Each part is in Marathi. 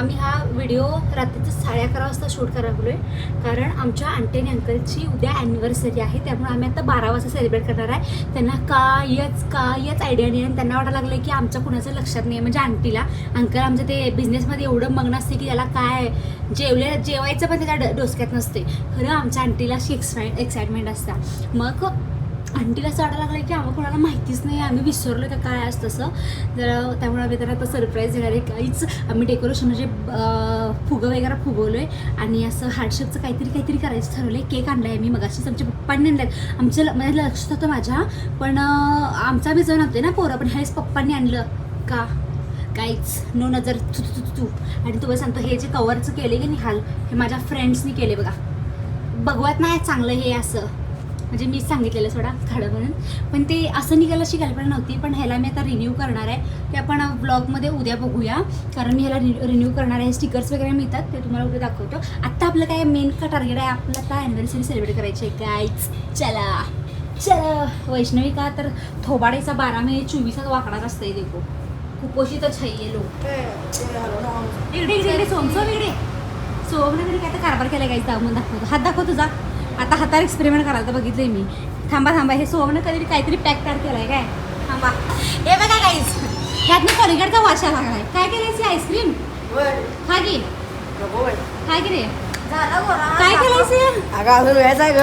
आम्ही हा व्हिडिओ रात्रीचं 11:30 वाजता शूट करायला आहे, कारण आमच्या आंटी आणि अंकलची उद्या ॲनिव्हर्सरी आहे. त्यामुळे आम्ही आता 12 वाजता सेलिब्रेट करणार आहे. त्यांना कायच आयडिया नाही आणि त्यांना वाटायला लागलं की आमच्या कुणाचं लक्षात नाही आहे. म्हणजे आंटीला, अंकल आमचं ते बिझनेसमध्ये एवढं मग्न असते की त्याला काय जेवायचं पण त्याच्या डोसक्यात नसते. खरं आमच्या आंटीला अशी एक्साइटमेंट असतं. मग आंटीला असं वाटायला लागलं की आम्हाला कोणाला माहितीच नाही, आम्ही विसरलो का काय असतं तसं. तर त्यामुळे आम्ही त्यांना आता सरप्राईज देणार आहे. काहीच आम्ही डेकोरेशन म्हणजे फुगं वगैरे फुगवलो आहे आणि असं हार्टशेपचं काहीतरी करायचं ठरवलं आहे. केक आणला आहे मी मगाशीच, आमच्या पप्पांनी आणलं आहे. आमचं म्हणजे लक्षात होतं माझ्या, पण आमचा बी जण होते ना पोरं, पण ह्यावेळेस पप्पांनी आणलं का काहीच नो नजर तू. आणि तुम्हाला सांगतो हे जे कवरचं केले की निहाल, हे माझ्या फ्रेंड्सनी केले बघा. बघवत नाही चांगलं हे असं, म्हणजे मीच सांगितलेलं सोडा खडं म्हणून, पण ते असं निघालं अशी कल्पना नव्हती. पण ह्याला मी आता रिन्यू करणार आहे, ते आपण ब्लॉगमध्ये उद्या बघूया, कारण मी ह्याला रिन्यू करणार आहे. स्टिकर्स वगैरे मिळतात ते तुम्हाला उद्या दाखवतो. आत्ता आपलं काय मेन का टार्गेट आहे, आपलं आता ॲनिव्हर्सरी सेलिब्रेट करायची आहे गाईज. चला वैष्णवी का तर थोबाडेचा 12 मे 24 वाकडा असतंय देखो, कुपोषितच आहे लोक. इकडे सोमसोम इकडे सोमकडे काय तर कारभार केला गाईज, दाखवून दाखवतो. हात दाखव तुझा. आता हातावर एक्सपेरिमेंट करायला तर बघितलंय मी. थांबा हे सोमनं कधी काहीतरी पॅक केलाय काय. थांबा हे बघा गाईज, ह्यातनं कॉलिगेटचा वाशा लागलाय. काय केलंय आईस्क्रीम खा की काय की रे, काय केलंय अगं वेळाचा ग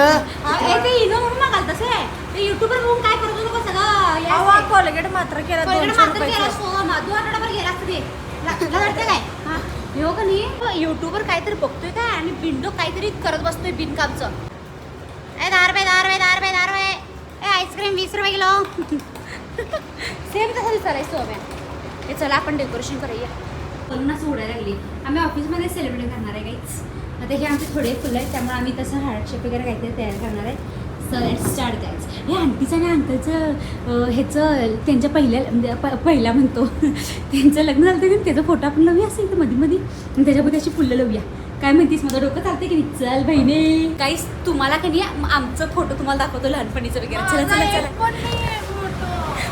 ते इनो म्हणून मागाल तसे ते युट्यूबर बघून काय करत होतो सगळं. कॉलगेट मात्र केला 200 तू आठवडाभर गेला असते ते वाटतं काय. हो का नाही, युट्यूबर काहीतरी बघतोय काय आणि बिंडो काहीतरी करत बसतोय बिनकामचं. दार बाय आईस्क्रीम 20 रुपये किलो. सेम तसं दिसायला सोम्या. हे चला आपण डेकोरेशन करूया. म्हणून असं उडायला लागली. आम्ही ऑफिसमध्ये सेलिब्रेट करणार आहे काहीच. आता हे आमचे थोडे फुलं आहेत, त्यामुळे आम्ही तसं हार्टशेप वगैरे काहीतरी तयार करणार आहे. सर स्टार्ट करायचं. हे आंटीचं आणि अंकलचं ह्याचं त्यांच्या पहिल्या म्हणतो त्यांचं लग्न झालं तर त्याचा फोटो आपण लावूया असेल तर मध्ये आणि त्याच्यामध्ये अशी फुलं लावूया. काय म्हणतीस, माझं डोकं चालते की नाही. चल बहिणी काहीच तुम्हाला का नाही आमचं फोटो तुम्हाला दाखवतो लहानपणीचं वगैरे. चला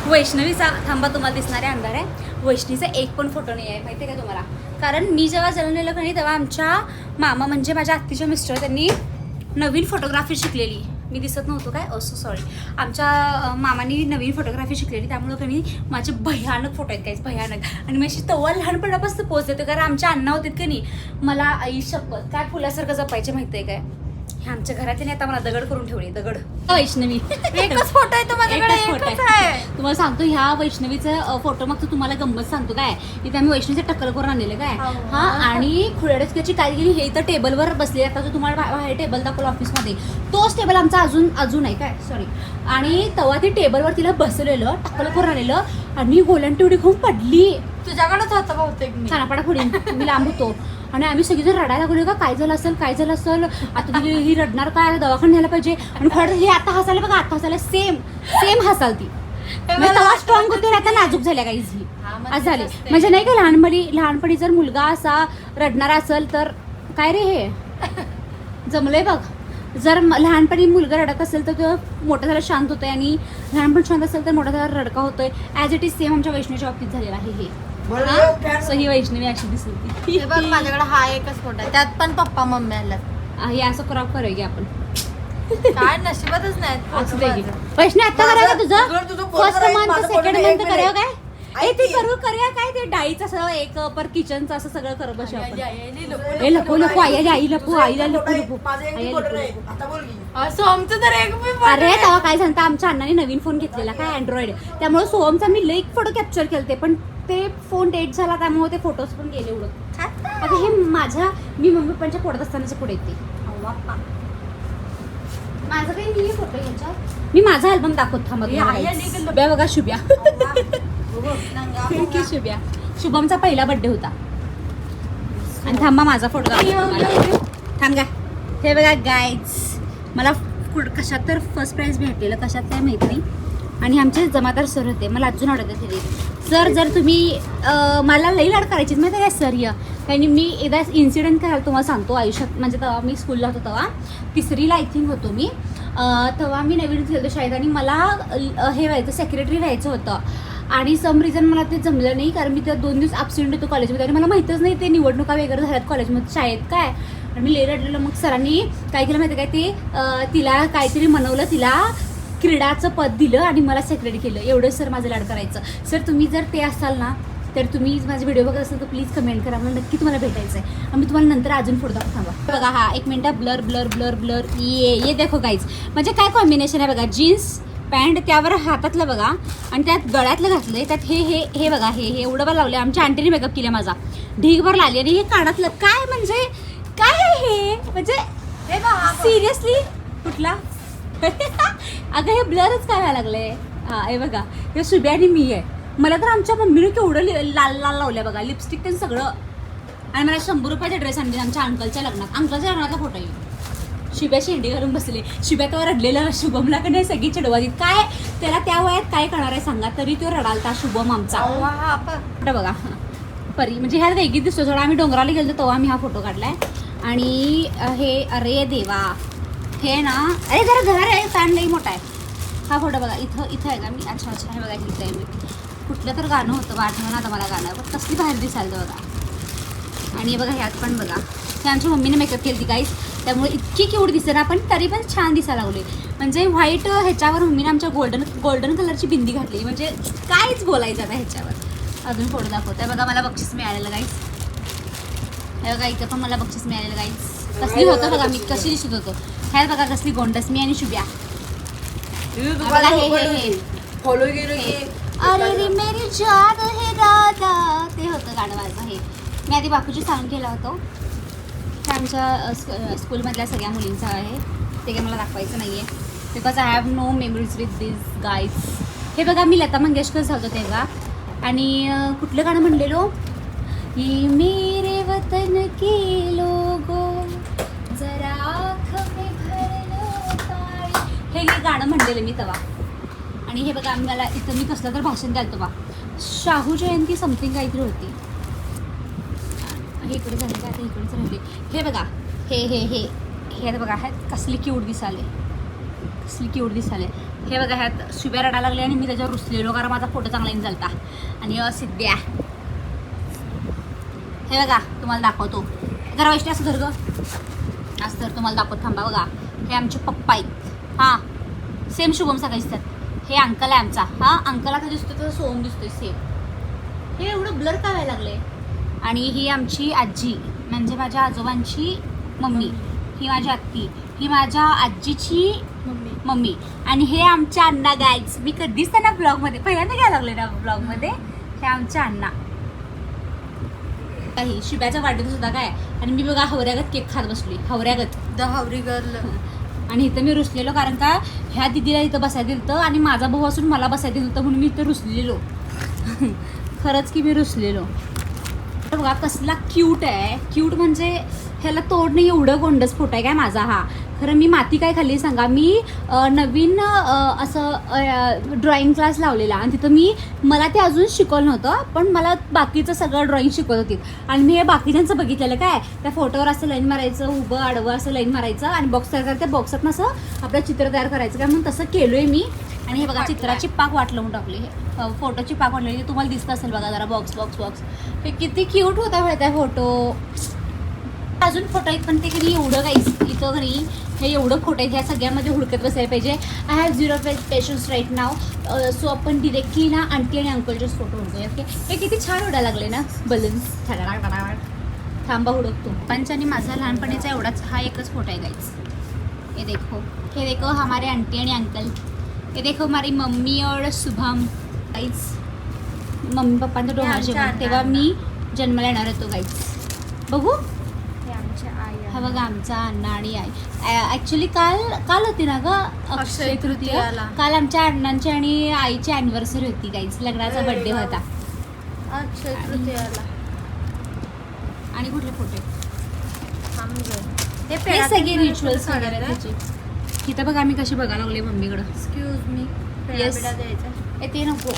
वैष्णवीचा थांबा तुम्हाला दिसणारे अंधार आहे. वैष्णवीचा एक पण फोटो नाही आहे माहिती आहे का तुम्हाला, कारण मी जेव्हा जन्मलेलं का नाही तेव्हा आमच्या मामा म्हणजे माझ्या आत्तीचे मिस्टर त्यांनी नवीन फोटोग्राफी शिकलेली. मी दिसत नव्हतो काय, असं सॉरी. आमच्या मामानी नवीन फोटोग्राफी शिकलेली, त्यामुळं का नाही माझे भयानक फोटो आहेत काहीच भयानक. आणि मी अशी तेव्हा लहानपणापासून पोच देते, कारण आमच्या अण्णा होते का नाही मला आई शपथ काय फुलासारखं जपायचे माहिती आहे काय. हे आमच्या घरातले आता मला दगड करून ठेवले. दगड वैष्णवी एकच फोटो आहे तो माझ्याकडे, एकच आहे. तुम्हाला सांगतो ह्या वैष्णवीचा फोटो मग तुम्हाला गंमत सांगतो काय. इथे आम्ही वैष्णवीचं टक्कल करून आणलेलं काय. हा आणि खुळ्याची काय गेली हे इथं टेबलवर बसले. आता जो तुम्हाला बाहेर टेबल दाखवला ऑफिसमध्ये तोच टेबल आमचा अजून आहे काय सॉरी. आणि तेव्हा ती टेबलवर तिला बसलेलं टक्कल करून आणलेलं आणि गोल्यान तेवढी खूप पडली. तुझ्याकडेच होतं बहुतेक. खानापाडा पुढे मी लांब होतो आणि आम्ही सगळीजण रडायला लागलो का काय झालं असेल आता ही रडणार काय, दवाखान्यात न्यायला पाहिजे. आणि खरं हे आता हसायला बघा, आता हसायला सेम हसाल ती. तेव्हा स्ट्रॉंग होते, आता नाजूक झाल्या काही असं झाले. म्हणजे नाही का लहानपणी जर मुलगा असा रडणारा असेल तर काय रे हे जमलंय बघ. जर लहानपणी मुलगा रडत असेल तर तो मोठा झाला शांत होतोय आणि लहानपण शांत असेल तर मोठा झाला रडका होतोय. ॲज इट इज सेम आमच्या वैष्णवीच्या बाबतीत झालेला आहे हे. सो ही वैष्णवी अशी दिसली. माझ्याकडे हा एकच फोटो आहे, त्यात पण पप्पा मम्मी आल्यात. हे असं क्रॉप करूया आपण. काय नशिबातच नाही. वैष्णवी आता करूया तुझं फर्स्ट मंथ सेकंड मंथ करूया काय. ते करूया काय ते डाळीचं असं एक पर किचनचं असं सगळं करत बसू आपण. हे लपू आई लपू आईला लपू. सोमचं तर एक अरे तेव्हा काय सांगता आमच्या अण्णाने नवीन फोन घेतलेला काय अँड्रॉइड, त्यामुळे सोमचा मी लई फोटो कॅप्चर केलते, पण ते फोन डेट झाला त्यामुळे ते फोटोज पण गेले उडत. आता हे मी मम्मी पप्पांच्या पोटात असतानाचे पुढे येते. माझं काही नाही फोटो याच्यात. मी माझा अल्बम दाखवत थांबा बघा. शुभ्या शुभमचा पहिला बर्थडे होता. आणि थांबा माझा फोटो थांब का. हे बघा गाईज, मला कशात तर फर्स्ट प्राइज भेटलेलं, कशात काय माहिती नाही. आणि आमचे जमादार सर होते, मला अजून आवडत होते सर. जर तुम्ही मला लई लाड करायची माहिती आहे काय सर या. कारण मी एकदा इन्सिडेंट करायला तुम्हाला सांगतो आयुष्यात. म्हणजे तेव्हा मी स्कूलला होतो, तेव्हा 3रीला आय थिंक होतो मी. तेव्हा मी नवीन गेलो शाळेत आणि मला हे व्हायचं सेक्रेटरी व्हायचं होतं. आणि सम रिझन मला ते जमलं नाही, कारण मी त्या 2 दिवस ॲब्सेंट होतो कॉलेजमध्ये आणि मला माहीतच नाही ते निवडणुका वगैरे झाल्यात कॉलेजमध्ये शाळेत काय. आणि मी लई रडलेलं. मग सरांनी काय केलं माहिती काय, ते तिला काहीतरी मनवलं, तिला क्रीडाचं पद दिलं आणि मला सेक्रेटरी केलं. एवढं सर माझं लाड करायचं. सर तुम्ही जर ते असाल ना, तर तुम्ही माझे व्हिडिओ बघत असाल तर प्लीज कमेंट करा, मला नक्की तुम्हाला भेटायचं आहे. आणि मी तुम्हाला नंतर अजून पुढे दाखवतो. थांबा बघा, हा 1 minute, blur blur blur blur, ये देखो गाईज, म्हणजे काय कॉम्बिनेशन आहे बघा. जीन्स पॅन्ट, त्यावर हातातलं बघा आणि त्यात गळ्यातलं घातलंय, त्यात हे बघा, हे एवढं बरं लावलं. आमच्या आंटीने मेकअप केला माझा, ढीगभर लावली. आणि हे कानातलं काय, म्हणजे काय आहे हे, म्हणजे हे बघा सिरियसली कुठला अगं हे ब्लरच काय व्हायला लागलंय. हा हे बघा, हे शुभ्या आणि मी आहे. मला तर आमच्या मम्मीने केवढं लाल लाल लावल्या बघा, लिपस्टिक ते सगळं. आणि मला 100 रुपयाचा ड्रेस आणले आमच्या अंकलच्या लग्नात. अंकलच्या लग्नातला फोटो येईल. शुभ्या शेंडी घालून बसले. शुभ्या तेव्हा रडलेलं, शुभमला का नाही सगळी चिडवा देत. काय त्याला त्या वयात काय करणार आहे सांगा, तरी तो रडालता शुभम आमचा. फोटो बघा परी, म्हणजे ह्यात वेगळी दिसतो थोडा. आम्ही डोंगराला गेलो तेव्हा आम्ही हा फोटो काढलाय. आणि हे अरे देवा, हे ना, अरे जरा घर आहे, फॅन लई मोठा आहे. हा फोटो बघा, इथं आहे का मी, अच्छा हे बघा इथं आहे मी. कुठलं तर गाणं होतं बा, आठवण आता मला गाणं, पण कसली बाहेर दिसायला बघा. आणि हे बघा ह्यात पण बघा, हे आमच्या मम्मीने मेकअप केली गाईस, त्यामुळे इतकी क्यूट दिसेना, पण तरी पण छान दिसायला लागले. म्हणजे व्हाईट ह्याच्यावर मम्मीने आमच्या गोल्डन कलरची बिंदी घातली, म्हणजे काहीच बोलायचं आता ह्याच्यावर. अजून फोटो दाखवते बघा, मला बक्षीस मिळालेलं गाईस. हे बघा इथं पण मला बक्षीस मिळालेलं गाईस. कसली होतं बघा, मी कशी दिसत होतो ह्यात बघा, कसली गोंडस मी आणि शुभ्या. बघा हे फॉलो केलं की अरे रे मेरी जान है राधा, ते होतं गाणं माझं. हे मी आधी बापूची साऊंड केला होता. हे आमच्या स्कूलमधल्या सगळ्या मुलींचं आहे, ते काही मला दाखवायचं नाही आहे because I have no memories with this guys. हे बघा मी लता मंगेशकर झालो तेव्हा. आणि कुठलं गाणं म्हणलेलो, ये मेरे वतन के लोगो जरा आँख में भर लो तारी, हे गाणं म्हणलेलं मी तेव्हा. आणि हे बघा मला इथं मी कसलं तर भाषण द्यालतो बा, शाहू जयंती समथिंग काहीतरी होती. हे इकडे झाले का, आता इकडेच राहिले. हे बघा हे बघा, ह्यात कसली क्यूट दिसाले, कसली क्यूट दिसाले. हे बघा ह्यात शुभ्या रडायला लागले आणि मी त्याच्यावर रुसलेलो, कारण माझा फोटो चांगला येऊन चालता. आणि सिद्ध्या, हे बघा तुम्हाला दाखवतो जरा वैष्णवी, असं धर गं, असं तर तुम्हाला दाखवत थांबा. बघा हे आमचे पप्पा आहेत, हां सेम शुभम सारखं दिसतात. हे अंकल आहे आमचा, हा अंकल आता दिसतो तर सोहम दिसतोय सेम. हे एवढं ब्लर काय व्हायला लागले. आणि ही आमची आजी, म्हणजे माझ्या आजोबांची मम्मी, ही माझी आत्ती, ही माझ्या आजीची मम्मी. आणि हे आमच्या अण्णा गाईज, मी कधीच त्यांना ब्लॉगमध्ये पहिल्यांदा घ्यायला लागले ना ब्लॉगमध्ये. हे आमच्या अण्णा. काही शिब्याचा वाढदिवस होता काय, आणि मी बघा हवऱ्यागत केक खात बसली, हवऱ्यागत द हावरी गर्ल. आणि इथं मी रुसलेलो, कारण का ह्या दिदीला इथं बसायला दिलं होतं आणि माझा भाऊ असून मला बसायला दिलं होतं, म्हणून मी इथं रुसलेलो. खरंच की मी रुसलेलो. बघा कसला क्यूट आहे, क्यूट म्हणजे ह्याला तोडणं एवढं गोंडस फोटो आहे काय माझा हा. खरं मी माती काय खाल्ली सांगा, मी नवीन असं ड्रॉइंग क्लास लावलेला आणि तिथं मला ते अजून शिकवलं नव्हतं, पण मला बाकीचं सगळं ड्रॉइंग शिकवत होती. आणि मी हे बाकीच्यांचं बघितलेलं काय, त्या फोटोवर असं लाईन मारायचं, उभं आडवं असं लाईन मारायचं आणि बॉक्स तयार करायचं, त्या बॉक्सात असं आपलं चित्र तयार करायचं काय, म्हणून तसं केलोय मी. आणि हे बघा चित्राची पाक वाट लावून टाकली, हे फोटोची पाक वाटलेली, तुम्हाला दिसत असेल बघा जरा, बॉक्स बॉक्स बॉक्स. हे किती क्यूट होता माहिती आहे फोटो. अजून फोटो आहेत पण ते कधी एवढं काही इथं घरी हे एवढं खोटं आहेत, ह्या सगळ्यामध्ये हुडकत बसायला पाहिजे. I have 0 patience right now. So आपण डिरेक्टली ना आंटी आणि अंकलचेच फोटो हुडकूया. ओके, हे किती छान उडायला लागले ना बलून्स. थांबा हुडकतो. पंचानी माझा लहानपणीचा एवढाच हा एकच फोटो आहे गाईज. हे देखो हमारे आंटी आणि अंकल. ये देखो हमारी मम्मी और शुभम गाईज. मम्मी पप्पांचं डोहाळ जेवण तेव्हा मी जन्माला येणार होतो गाईज. बघू हा बघा आमचा अण्णा आणि आई. ॲक्च्युली काल होती ना ग अक्षय तृतीया. काल आमच्या अण्णांची आणि आईची अॅनिव्हर्सरी होती गाईज, लग्नाचा बर्थडे होता. अक्षय तृतीयाला. आणि कुठले फोटो हे सगळे रिच्युअल्स वगैरे त्याचे. तिथं बघा आम्ही कशी बघायला लागले मम्मीकडं. Excuse me, Yes. द्यायचं ते नको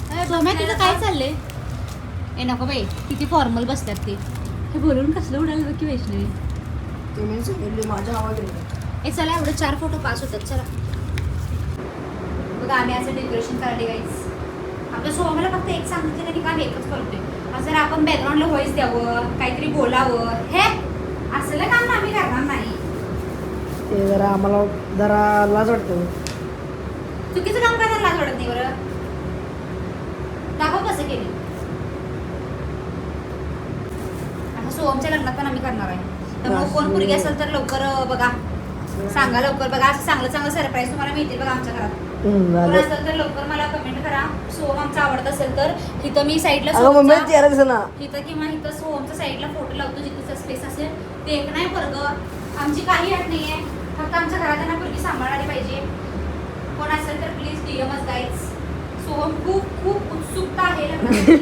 तिथं काय चाललंय. ए नको बाई, किती फॉर्मल बसतात ते. हे बोलून कसलं उडालं बघ की वैष्णवी. ए चला एवढं 4 फोटो पास होतात. चला बघा आम्ही असं डेकोरेशन करायला गाईज. आपल्या सोहमला फक्त एक सांगितलं तरी काम एकच करतोय. जर आपण बॅकग्राऊंडला व्हॉइस द्यावं, काहीतरी बोलावं, हे असलं काम आम्ही करणार नाही. ते जरा आम्हाला जरा लाज वाटतं. चुकीचं काम करायला लाज वाटत नाही बरं. दाखव कसं केलं. आता सोहमच्या लग्नात पण आम्ही करणार आहे. त्यामुळे कोण मुलगी असेल तर लवकर बघा, सांगा लवकर बघा. असं चांगलं चांगलं सरप्राईज तुम्हाला मिळतील बघा आमच्या घरात. कोण असेल तर लवकर मला कमेंट करा. सोहम आमचा आवडत असेल तर इथं मी साईडला अगं मम्मी चेहरा दिसत ना. इथं किंवा इथं सोहमच्या साईडला फोटो लावतो जिथं स्पेस असेल. ते एक नाही वर्ग आमची काही अट नाही आहे. फक्त आमच्या घरात त्यांना मुलगी सांभाळायला पाहिजे. कोण असेल तर प्लीज डीएमच गाईज. सोहम खूप खूप उत्सुकता आहे लग्नासाठी.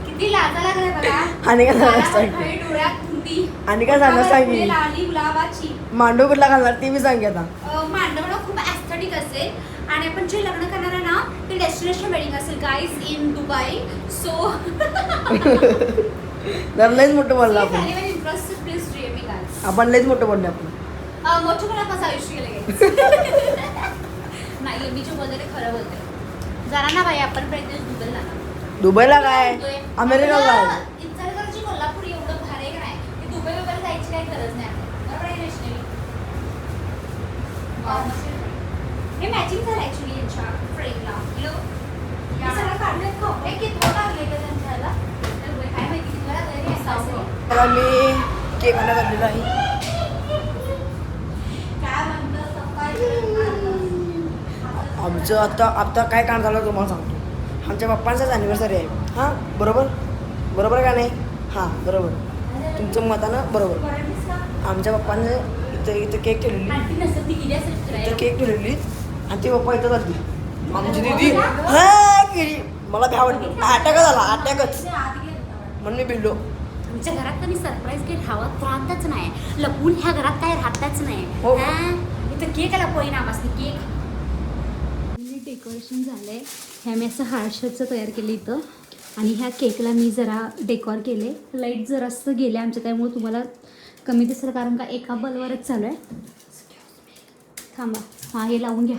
किती लाजा लागलाय बघा. आणि काय सांगणार गालावर सांग. खळी, डोळ्यात धुंदी, आणि काय सांगणार सांग की. डोक्यावर लाली गुलाबाची. मांडव कुठला घालणार ती मी सांग आता. मांडवणं खूप ॲस्थेटिक असेल आणि आपण जे लग्न करणार आहे ना ते डेस्टिनेशन वेडिंग असेल गाईज इन दुबई. सो जरा लयच मोठं बोललं आपण. Interested please DM me guys. आपण लयच मोठं बोललो आपण. मोठं पण आपण आयुष्य गेलं नाही. मी जे बोलते ते खरं बोलते. जरा ना बाई आपण प्रयत्न दुबईला जाणार. दुबईला काय अमेरिका काय. इचलकरंजी कोल्हापूर एवढं भारी आहे का नाही. ते दुबई वगैरे जायची काही गरज नाही. बरोबर आहे वैष्णवी. हे मॅचिंग झालं ऍक्च्युली यांच्या फ्रेमला. हे सगळं काढलंय का? हे किती लागले का त्यांच्याला काय माहिती किती लागले असेल. मला मी केक आणायला आणलेला आहे. काय म्हणतात आमचं आता काय काम झालं तुम्हाला सांगतो. आमच्या पप्पांचाच ॲनिव्हर्सरी आहे. हां बरोबर बरोबर का नाही. हां बरोबर तुमचं मतानं बरोबर. आमच्या पप्पानं इथं केक ठेवलेली. आणखी नसतं ती गेली असेल इथं फिरायला. केक ठेवलेली आणि ती पप्पा इथं जाते. आमची दिदी हा केली. मला भ्या वाटलं. अटॅकच आला अटॅकच म्हणून मी भिडलो. आमच्या घरात तर मी सरप्राईज गेट राहतच नाही. लपून ह्या घरात काय राहतच नाही. हो. इथं केक आला पोई नामासनी केक. डेकोरेशन झालंय. ह्या मी असं हार्टशेपचं तयार केलं इथं आणि ह्या केकला मी जरा डेकोर केले. लाईट जरासं गेले आमच्या त्यामुळे तुम्हाला कमी दिसेल कारण का एका बल्बवरच चालू आहे. थांबा हां हे लावून घ्या.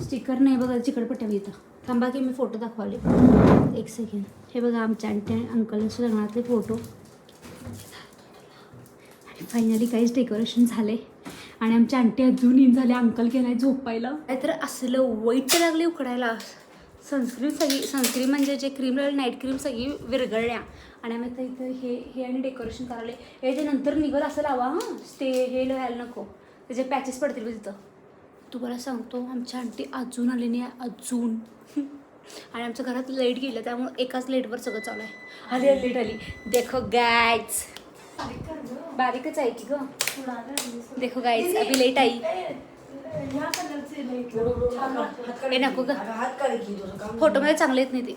स्टिकर नाही बघा चिकटपट्ट्या इथं. थांबा की मी फोटो दाखवले. एक सेकंड. हे बघा आमच्या आंटी अंकलच्या लग्नातले फोटो. आणि फायनली काहीच डेकोरेशन झाले आणि आमच्या आंटी अजून इन झाले. अंकल गेलाय झोपायला. तर असलं वाईट लागले उकडायला. सनस्क्रीन म्हणजे जे क्रीम नाईट क्रीम सगळी विरघळल्या आणि आम्ही आता इथं हे आणि डेकोरेशन करायला. हे जे नंतर निघत असं लावा हां हे व्हायला नको. त्याचे पॅचेस पडतील तिथं. तुम्हाला सांगतो आमच्या आंटी अजून आली नाही अजून. आणि आमच्या घरात लाईट गेलं त्यामुळे एकाच लाईटवर सगळं चालू आहे. आली लाईट आली. देखो गाईज बारीकच आहे की ग. देखो गाईज अभी लाईट आई. हे नको ग फोटोमध्ये चांगले येत नाही ते.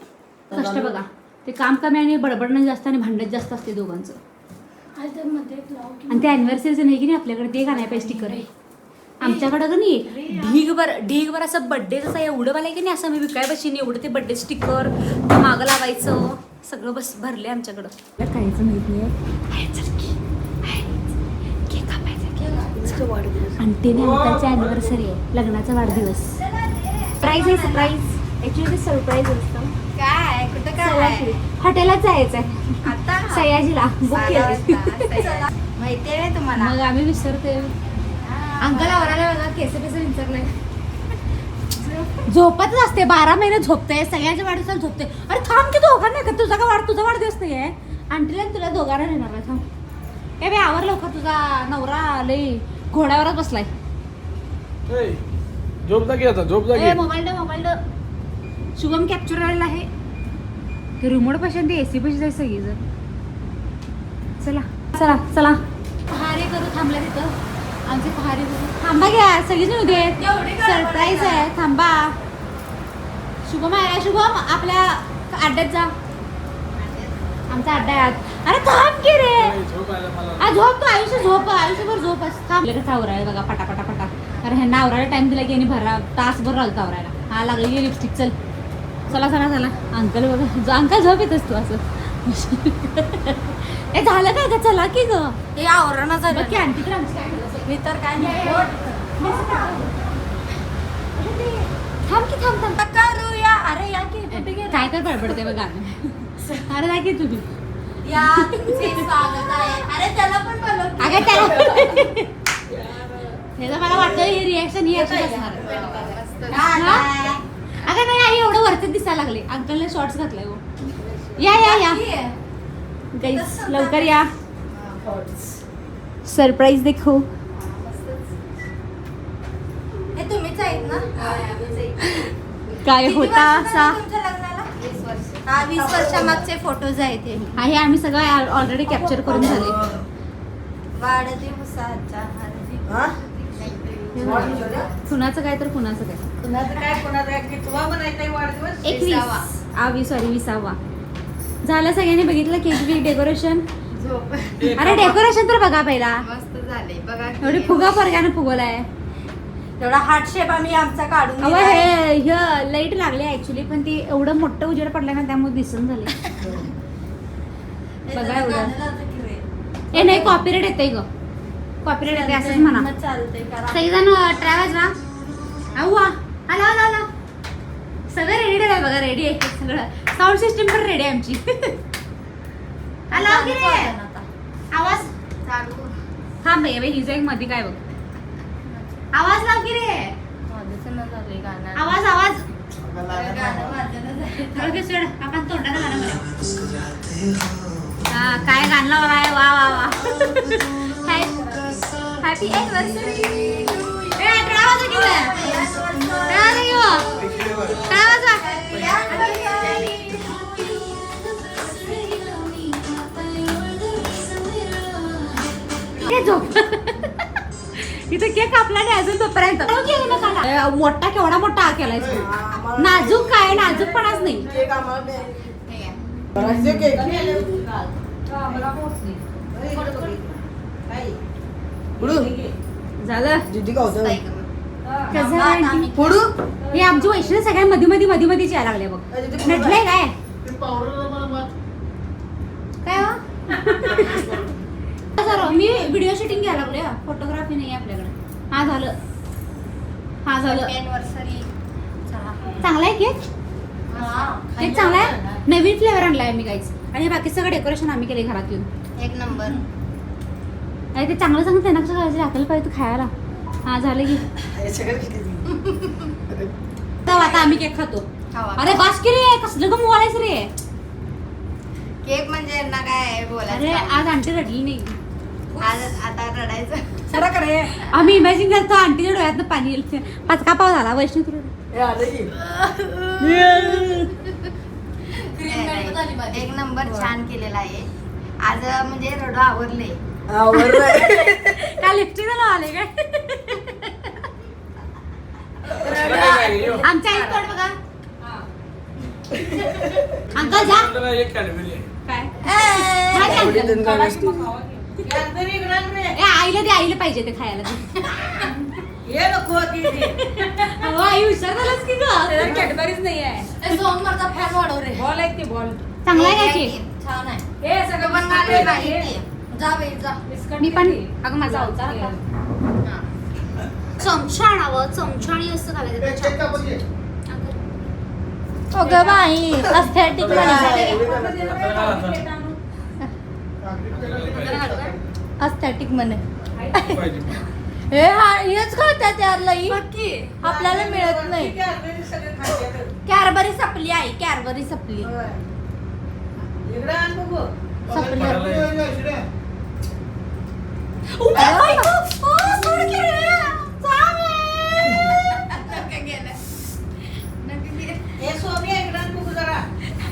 कष्ट बघा ते काम कमी आणि बडबडणं जास्त आणि भांडत जास्त असते दोघांचं. आणि ते ॲनिव्हर्सरीचं नाही की नाही आपल्याकडे ते का नाही पाहिजे स्टिकर आहे आमच्याकडं का नाही. ढीगभर असं बड्डे जसं एवढं वाला की नाही असं मी विकाय बशीन एवढं ते बड्डे स्टिकर मागं लावायचं सगळं बस भरले आमच्याकडं. काहीच माहित नाही. केक कापायचा आणि ते अंकलची ॲनिव्हर्सरी आहे लग्नाचा वाढदिवस. सरप्राईज आहे सरप्राईज. ॲक्च्युली ते सरप्राईज असतं. काय कुठं काय हॉटेलात जायचं आहे आता सयाजीला बुक केलं. माहिती आहे तुम्हाला. मग आम्ही विसरते. अंकल आवरायला बघा केस विचारलंय. झोपतच असते 12 महिने झोपते. सगळ्यांच्या वाढदिवसाला झोपते. अरे थांब की दोघांना का तुझा वाढदिवस नाही आहे. आंटीला तुला दोघांना नेणार आहे. थांब ए बे आवर लवकर. तुझा नवरा लई घोड्यावरच बसलाय. झोप जागी आता झोप जागी. मोबाईल शुभम कॅप्चर आलेला आहे. ते रिमोट पाशी ते AC पाशी जाय सगळीजण. चला चला चला पहारे करू. थांबला तिथं आमचे पहारे करू. थांबा घ्या सगळीजण उद्या सरप्राईज आहे. थांबा शुभम आहे. शुभम आपल्या अड्ड्यात जा. आमचा अड्डा आहे. अरे थांब की रे. झोप तू आयुष्यभर झोप थांब. कसं आवरायला बघा पटापटा पटा. अरे ह्यांना आवरायला टाइम दिला की यांनी भरा तासभर राहतं आवरायला. हा लागली की लिपस्टिक. चल चला अंकल बघा. अंकल झोप येतस तू असं. हे झालं काय का चला की ग. हे आवरण झालं की आंटीकडे आमची काय मी तर काय थांब की थांब थांब करूया. अरे या की कुठे गेला? काय काय बडबडते बघ गाणं अरे नाही की तुम्ही या तुमचे स्वागत आहे. अरे त्याला पण बोलव की. अगं त्याला त्याचं मला वाटतं हे रिॲक्शन ही अशी असणार हा? अगं नाही आई एवढं वरतीच दिसायला लागले अंकलने शॉर्ट्स घातलाय हो. या या या गाईस लवकर या सरप्राईज देखो हे तुम्हीच आहेत ना? काय किती होता वर्ष असा झाली तुमच्या लग्नाला? 20 वर्ष. हा 20 वर्षामागचे फोटोज आहेत हे. आहे आम्ही सगळं ऑलरेडी कॅप्चर करून झाले वाढदिवसाच्या हार्दिक हा? कुणाचं काय तर कुणाचं काय कोणाचा कितवा बनायचा वाढदिवस? 21 सॉरी 20वा झालं सगळ्यांनी बघितलं केक डेकोरेशन झोप. अरे डेकोरेशन तर बघा पहिला मस्त झाले बघा की. एवढी फुगा फरकानं फुगवलाय एवढा हार्ट शेप आम्ही आमचा काढून अहो दिलाय. हे लाईट लागले ऍक्च्युली पण ती एवढं मोठं उजेड पडलंय ना त्यामुळे दिसून झाले हे बघा जरा एवढं. गाणं लावतं की रे. हे नाही कॉपीराईट येते ग कॉपीराईट येते असंच म्हणा मग चालतंय करा. सगळेजण ट्रॅव्हल्स ना अव्वा आला आला आला सगळं रेडी आहे बघा रेडी आहे सगळं साऊंड सिस्टीम पण रेडी आहे आमची आला की रे आता. आवाज चालू. थांब बाई हिचं एक मध्ये काय बघ आवाज लाव की रे माझं न झालंय गाणं. आवाज आवाज गाणं माझं न झालंय. थोडं घे सोड, आपण तोंडानं गाणं म्हणू. हा काय गाणं लावलं आहे वा वा वा हॅपी एनिव्हर्सरी झोप इथं केक कापला नाही अजून तोपर्यंत मोठा केवढा मोठा हा केलाय तू. नाजूक काय नाजूकपणाच नाही केक आम्हाला द्या. हे घ्या. बराचसे केक. पुढू. झालं दीदी का होतं? ताई गं. कसं आता आहे? आम्ही- पुढू. हे आमची वैष्णव सगळ्या मध्ये मध्ये मध्ये मध्ये यायला लागले बघ नटलंय काय काय हो? सर मी व्हिडिओ शूटिंग घ्यायला लागले फोटोग्राफी नाही आपल्याकडे हा झालं हा झालं Happy anniversary. चला. चांगला आहे केक हा. केक चांगला आहे नवीन फ्लेवर आणलाय मी काहीच आणि बाकी सगळं डेकोरेशन आम्ही केले घरात येऊन एक नंबर. आणि ते चांगलं चांगलं त्यांना कसं करायचं राखेल पाहिजे तू खायला हा झालं की हे सगळं किती? तर आता आम्ही केक खातो खावा. अरे बास की रे कसलं गं मोवायचं रे केक म्हणजे यांना काय अरे बोलायचं. आज आंटी रडली नाही आज आता रडायचं. सरा करे. आम्ही इमॅजिन करतो आंटीच्या डोळ्यातनं पाणी येईल पाचका पाव झाला वैष्णव तुला हे आलं की. नाही, एक नंबर छान केलेला आहे आज म्हणजे रडू आवरले. आवडलंय. काय लिपस्टिक आले काय आमच्या आई तोड बघा अंकल जा काय जा की आवडी अंकल. दणका नसते. ए, आईला दे आईला पाहिजे ते खायला दे. अहो, आई हुशार झालास की ग कॅडबरीज नाही आहे. सोमवारचा फॅन वाढव रे. बॉल आहे ते बॉल. चांगला आहे काय केक छान आहे. हे सगळं पण मला नाही ते. जा बाई जा. मी पण अगं माझा होता हा. चमचा आणावं चमचाणी असं घालायचं अगं बाई अस्थेटिक अस्थेटिक म्हणे हे हा हेच खात्यात यार लई आपल्याला मिळत नाही. कॅडबरी सपली आई कॅडबरी सपली.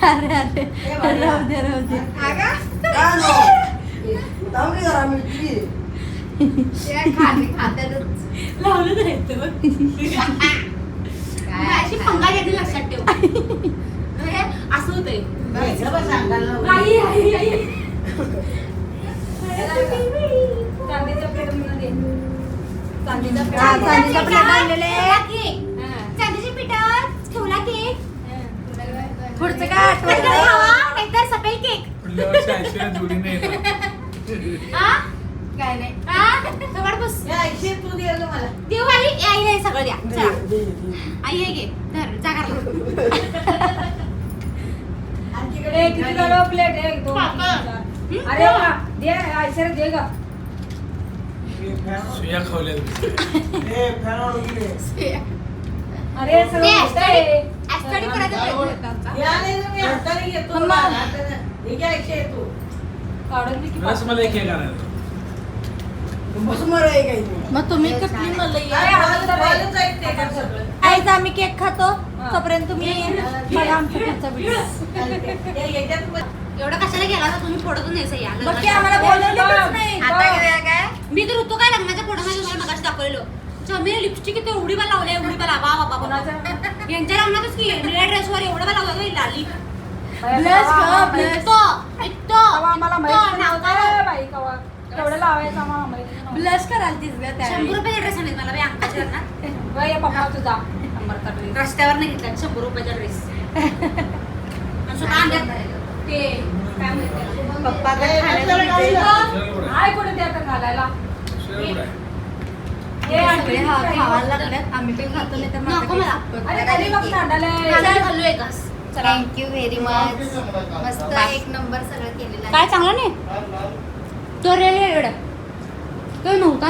अरे अरे राहू दे राहू दे. का नो? थांब की जरा, मी किती? लावलं नाही अशी पंगा घेतली लक्षात ठेव हे असं होतंय आई आई आई चांदीचा प्लेट आणलेले. चांदीची पिठात ठेवला केक पुढचं काय नाहीतर आठवण खावा नाहीतर सफेद केक पुढल्या वर्षी 80 जोडी नाही येणार. हा काय नाही. हा सगळं बस या 80 तू दे गं मला. देऊ आई आई हे सगळं द्या चला आई हे घे धर जागा आणि तिकडे किती झालं प्लेट? 1 2 पापा. 3 4. अरे वा, दे आयशर दे गं. सुया खावल्या अरे सगळं होतंय. ऍस्टडी करायचा प्रयत्न होता आमचा. या नाही तर मी हाताने घेतो. मम्मा. हाताने. हे घ्या 100 तू. काढून दे की रस मला एक हे करायचं बसून बरं आहे काही मग तुम्ही कसली अरे बॉलच ऐकते का सगळं? आईच आम्ही केक खातो तोपर्यंत तुम्ही बघा आमच्या पुढचा व्हिडिओ हे याच्यात पण- एवढं कशाला गेला तर तुम्ही फोडतून यायचं या बघ की आम्हाला बोलवलेलंच नाही. आता घेऊया काय मी तर होतो काय लग्नाच्या फोटोमध्ये तुम्हाला मगाशी दाखवलेलो मी लिपस्टिक इथे एवढी बार लावली एवढी बार वा बाबा कोणाचं? यांच्या लग्नातच की निळ्या ड्रेसवर एवढं बार लावलं लाली बाया, ब्लश कवा- इतकं कवा आम्हाला माहित इतकं पण नाव नव्हतं बाई, कवा. तेवढं लावायचं आम्हाला माहित नव्हतं. ब्लश कराल तीस ग 100 रुपयाचा ड्रेस आणले मला बाई अंकाच्या लग्नात बाई, पप्पा तुझा नंबरचा ड्रेस. रस्त्यावर नाही घेतला 100 रुपयाचा ड्रेस ते काय म्हणतात पप्पा काय ए, खायला आपल्याला दिले? काय आहे कुठे ते आता घालायला? हे सगळे आणखी हा- काही खावायला बघ. लागल्यात आम्ही पण खातो नाही तर नको मला. अरे खाली बघ सांडायला. खाल्लो एकच थँक्यू व्हेरी मच मस्त एक नंबर सगळं केलेलं आहे काय चांगलं नाही तो रेड तो नव्हता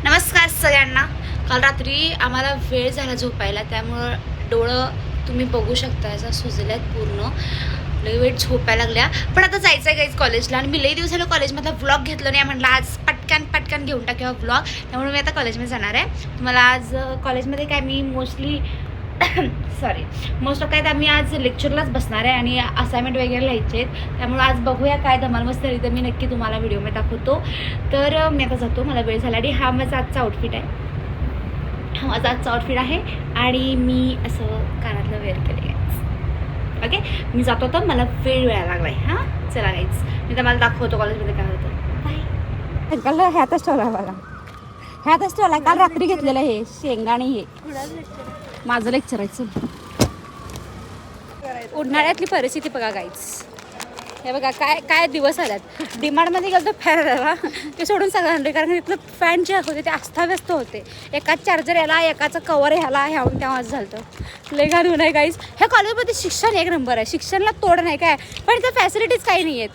नमस्कार सगळ्यांना काल रात्री आम्हाला वेळ झाला झोपायला त्यामुळं डोळं तुम्ही बघू शकता असं सुजल्यात पूर्ण लई वेळ झोपायला लागल्या पण आता जायचं आहे गाईज कॉलेजला आणि मी लई दिवस झालं कॉलेजमधला व्लॉग घेतलं नाही म्हटलं आज पटकन घेऊन टाकावं व्लॉग त्यामुळे मी आता कॉलेजमध्ये जाणार आहे तुम्हाला आज कॉलेजमध्ये काय मी मोस्ट ऑफ काय तर मी आज लेक्चरलाच बसणार आहे आणि असाइनमेंट वगैरे लिहायचे आहेत त्यामुळे आज बघूया काय धमाल मस्त तरी तर मी नक्की तुम्हाला व्हिडिओमध्ये दाखवतो तर मी आता जातो मला वेळ झाला आणि हा माझा आजचा आउटफिट आहे आणि मी असं कानातलं वेअर केलं आहे ओके मी जातो तर मला वेळ लागला आहे हां चला गाईच मी तर मला दाखवतो कॉलेजमध्ये काय होतं बाय काल ह्यातच ठेवला मला ह्यातच ठेवला काल रात्री घेतलेलं हे शेंगाणे हे माझं लेक्चर आहे चल उन्हाळ्यातली परिस्थिती बघा गाईच हे बघा काय दिवस आल्यात डिमांडमध्ये गेलं तर फॅन आला ते सोडून सगळं आणले कारण तिथलं फॅन जे होते ते अस्ताव्यस्त होते एकाच चार्जर याला एकाचं कवर ह्याला ह्याहून तेव्हाच झालं लय घालू नाही गाईज ह्या कॉलेजमध्ये शिक्षण एक नंबर आहे शिक्षणाला तोड नाही काय पण इथं फॅसिलिटीज काही नाही आहेत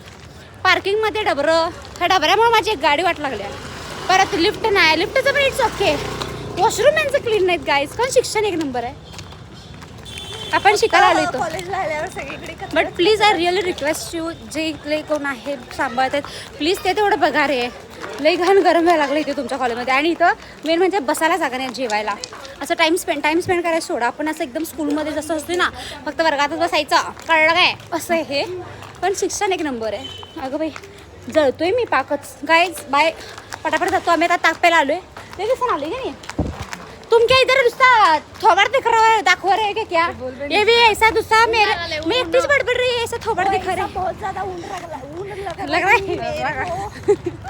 पार्किंगमध्ये डबरं ह्या डबऱ्यामुळे माझी एक गाडी वाट लागल्या परत लिफ्ट नाही लिफ्टचं पण इट्स ओके वॉशरूम यांचं क्लीन नाहीत गाईज कारण शिक्षण एक नंबर आहे आपण शिकायला आलो इथं कॉलेजला आल्यावर सगळीकडे but please I really request you जे इथले कोण आहे सांभाळतात प्लीज ते तेवढं बघा रे लई घाण गरम व्हायला लागलं इथे तुमच्या कॉलेजमध्ये आणि इथं मेन म्हणजे बसायला जागा नाही जेवायला असं टाईम स्पेंड करायला सोडा आपण असं एकदम स्कूलमध्ये जसं असते ना फक्त वर्गातच बसायचं कळलं काय असं आहे हे पण शिक्षण एक नंबर आहे अगं बाई जळतोय मी पाकच गाईज बाय पटापट जातो आम्ही आता ताक प्यायला आलो आहे ते कसं आलो का नाही तुम क्या इधर दूसरा थोबड़ दिख रहा है दाखवा रहे क्या क्या ये भी ऐसा दूसरा मेरे मैं एक चीज बड़बड़ रही है ऐसा थोबड़ दिखा रहे बहुत ज्यादा ऊन लग रहा है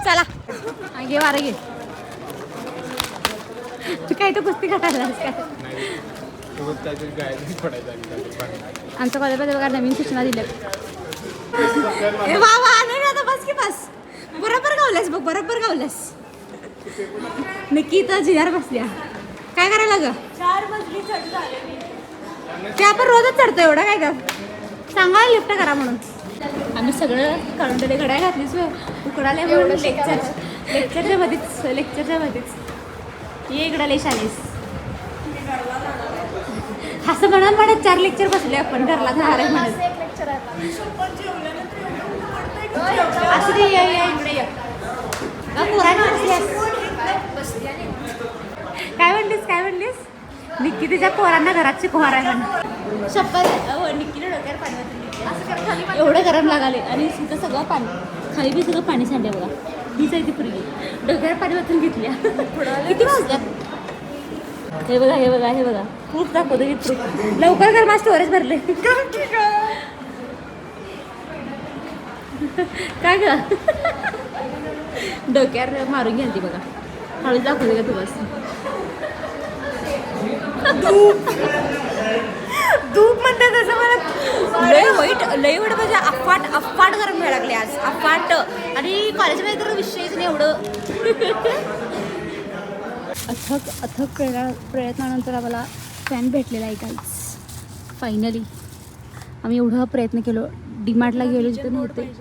चला घे वारं घे तू काय तर कुस्ती करायला आमच्या कॉलेजमध्ये बघा नवीन सूचना दिल्या वा वा नाही आता बस की बस बरोबर गावल्यास बघ बरोबर गावल्यास नक्की तर जिनार बसल्या काय करायला ग 4 मजली चढ झाले ते आपण रोजच चढतो एवढं काय का सांगा लिफ्ट करा म्हणून आम्ही सगळं काढून त्याला घड्या घातलीच उकडाले म्हणून लेक्चरच्या मध्येच ये इकडं लई शाळेस असं म्हणत 4 लेक्चर बसले आपण घरला जाणार आहे म्हणत असं ते या इकडे या पोरांना काय म्हणलीस निक्की तिच्या पोरांना घरात शिकवणार आहे म्हणून शपथ निक्कीने डोक्यावर पाणी वाटून एवढं गरम लागाले आणि तिथं सगळं पाणी खाली बी सगळं पाणी सांडले बघा हीच आहे ती पूर्वी डोक्यावर पाणी वाचून घेतल्या किती वाजल्यात हे बघा प्रूफ दाखवतो की प्रूफ लवकर कर माझं स्टोरेज भरले काय ग डोक्यावर मारून घ्याल ती बघा हळूच दाखवते का तू बस धूप म्हणतात तसं मला लय लई वाईट म्हणजे अफाट गरम व्हायला लागले आज अफाट. आणि कॉलेजमध्ये तर विषयच नाही एवढं. अथक प्रयत्नानंतर आम्हाला फॅन भेटलेला आहे गाईज. फायनली आम्ही एवढा प्रयत्न केलो. डीमार्टला गेलो जिथे नव्हते.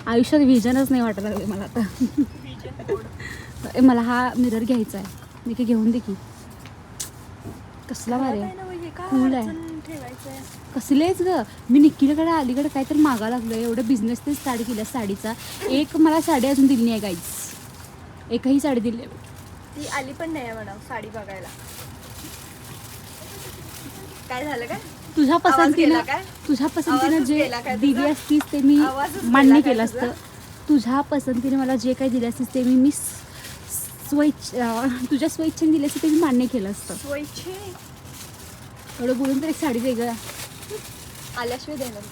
आयुष्यात व्हिजनच नाही वाटायला लागले मला आता. मला हा मिरर घ्यायचा आहे. मी काय घेऊन दे की. कसला भारी आहे. कूल आहे. कसलेच ग. मी निक्कीकडे अलीकडे काहीतरी मागा लागलो. एवढं बिझनेस ते स्टार्ट केला साडीचा. एक मला साडी अजून दिली नाही गाईज. एकही साडी दिली नाही. ती आली पण नाही म्हणा साडी बघायला. काय झालं काय? तुझ्या गेला काय? तुझ्या पसंतीनं आवाजच जे गेला काय दिली तुझा? असतीस ते मी आवाजच मान्य गेला केलं काय असतं. तुझ्या पसंतीने मला जे काही दिले असतीस ते मी तुझ्या स्वेच्छेने दिले असते ते मी मान्य केलं असतं. एवढं बोलून तर एक साडी दे ग. आल्याशिवाय देणार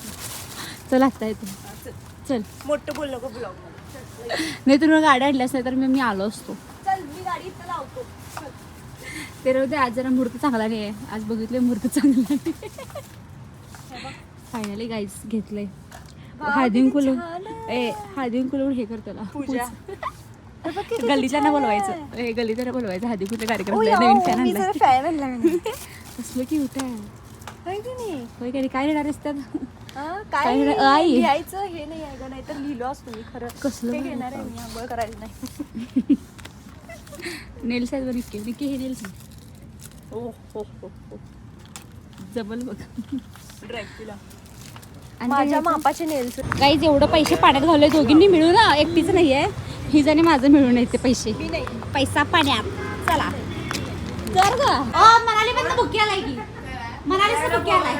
चल आता येते. चल मोठं बोल नको ब्लॉग. नाही तुला गाडी आणल्यास नाही तर मी आलो असतो. चल मी गाडी इथं लावतो. ते राहू दे. आज जरा मुहूर्त चांगला नाही आहे. आज बघितले मुहूर्त चांगला नाही. फायनली गाईज घेतलंय. हळदी कुलून हळदी कुलून हे कर त्याला पूजा. गल्लीतल्या बोलवायचं. गल्लीतल्या बोलवायचं. हळदी कुठे कार्यक्रम नवीन फॅन आणला. फॅन आणला कसलं की होत आहे. होय का काय येणार असतात. काय नाही, आई. लिहायचं हे नाही आहे ग. नाही तर लिहिलो असतो मी खरं. कसलं ते भारी घेणार आहे मी. आंघोळ करायला नाही. नेल्स आहेत निक्की. निक्की हे नेल्स हो हो हो हो. जबल बघ. ड्रॅक्युला. आणि माझ्या मापाचे नेल्स. गाईज एवढं पैसे पाण्यात घालले दोघींनी मिळून. एकटीच नाहीये. ही जणी माझं मिळून आहे ते पैसे. मी नाही. पैसा पाण्यात. चला कर ग. मनाली पण बुक केलाय की. मनाली बुक केलाय.